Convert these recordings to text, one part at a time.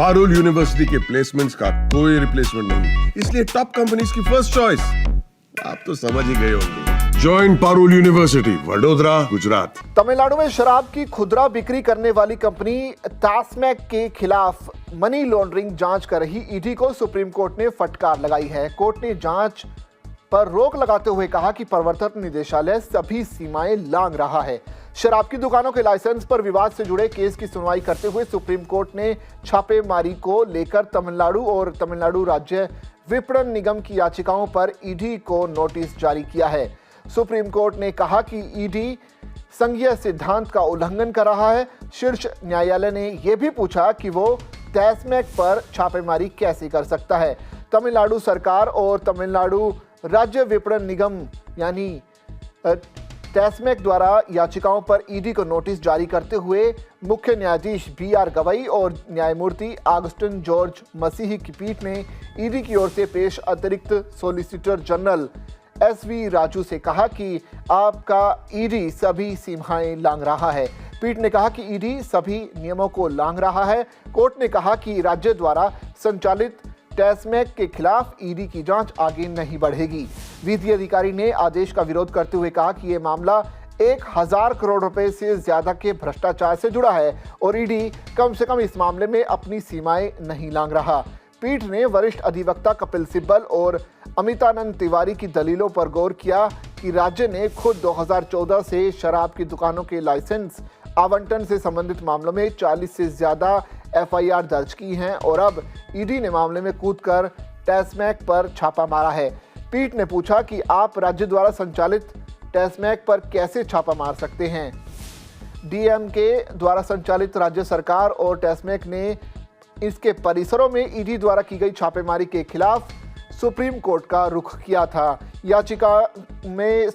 Parul university के placements का कोई रिप्लेसमेंट नहीं, इसलिए टॉप कंपनीज की फर्स्ट चॉइस। आप तो समझ ही गए होंगे। Join Parul university, Vadodara, Gujarat. तमिलनाडु में शराब की खुदरा बिक्री करने वाली कंपनी टैस्मैक के खिलाफ मनी लॉन्ड्रिंग जांच कर रही ईडी को सुप्रीम कोर्ट ने फटकार लगाई है। कोर्ट ने जांच पर रोक लगाते हुए कहा कि प्रवर्तन निदेशालय सभी सीमाएं लांघ रहा है। शराब की दुकानों के लाइसेंस पर विवाद से जुड़े केस की सुनवाई करते हुए सुप्रीम कोर्ट ने छापेमारी को लेकर तमिलनाडु और तमिलनाडु राज्य विपणन निगम की याचिकाओं पर ईडी को नोटिस जारी किया है। सुप्रीम कोर्ट ने कहा कि ईडी संघीय सिद्धांत का उल्लंघन कर रहा है। शीर्ष न्यायालय ने यह भी पूछा कि वो टैस्मैक पर छापेमारी कैसे कर सकता है। तमिलनाडु सरकार और तमिलनाडु राज्य विपणन निगम यानी टैस्मैक द्वारा याचिकाओं पर ईडी को नोटिस जारी करते हुए मुख्य न्यायाधीश बी.आर. गवई और न्यायमूर्ति ऑगस्टिन जॉर्ज मसीही की पीठ ने ईडी की ओर से पेश अतिरिक्त सॉलिसिटर जनरल एस.वी. राजू से कहा कि आपका ईडी सभी सीमाएं लांघ रहा है। पीठ ने कहा कि ईडी सभी नियमों को लांघ रहा है। कोर्ट ने कहा कि राज्य द्वारा संचालित टैस्मैक के खिलाफ ईडी की जांच आगे नहीं बढ़ेगी। विधि अधिकारी ने आदेश का विरोध करते हुए कहा कि यह मामला 1000 करोड़ रुपए से ज्यादा के भ्रष्टाचार से जुड़ा है और ईडी कम से कम इस मामले में अपनी सीमाएं नहीं लांघ रहा। पीठ ने वरिष्ठ अधिवक्ता कपिल सिब्बल और अमितानंद तिवारी की दलीलों पर गौर किया कि राज्य ने खुद 2014 से शराब की दुकानों के लाइसेंस आवंटन से संबंधित मामलों में 40 से ज्यादा एफआईआर दर्ज की हैं और अब ईडी ने मामले में कूदकर टैस्मैक पर छापा मारा है। पीठ ने पूछा कि आप राज्य द्वारा संचालित टैस्मैक पर कैसे छापा मार सकते हैं। डीएमके द्वारा संचालित राज्य सरकार और टैस्मैक ने इसके परिसरों में ईडी द्वारा की गई छापेमारी के खिलाफ सुप्रीम कोर्ट का रुख किया था। याचिका में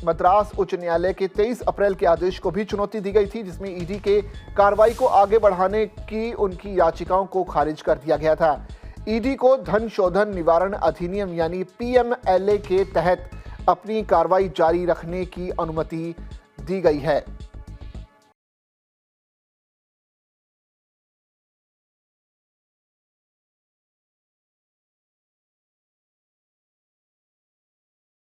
मद्रास उच्च न्यायालय के 23 अप्रैल के आदेश को भी चुनौती दी गई थी, जिसमें ईडी के कार्रवाई को आगे बढ़ाने की उनकी याचिकाओं को खारिज कर दिया गया था। ईडी को धन शोधन निवारण अधिनियम यानी पीएमएलए के तहत अपनी कार्रवाई जारी रखने की अनुमति दी गई है।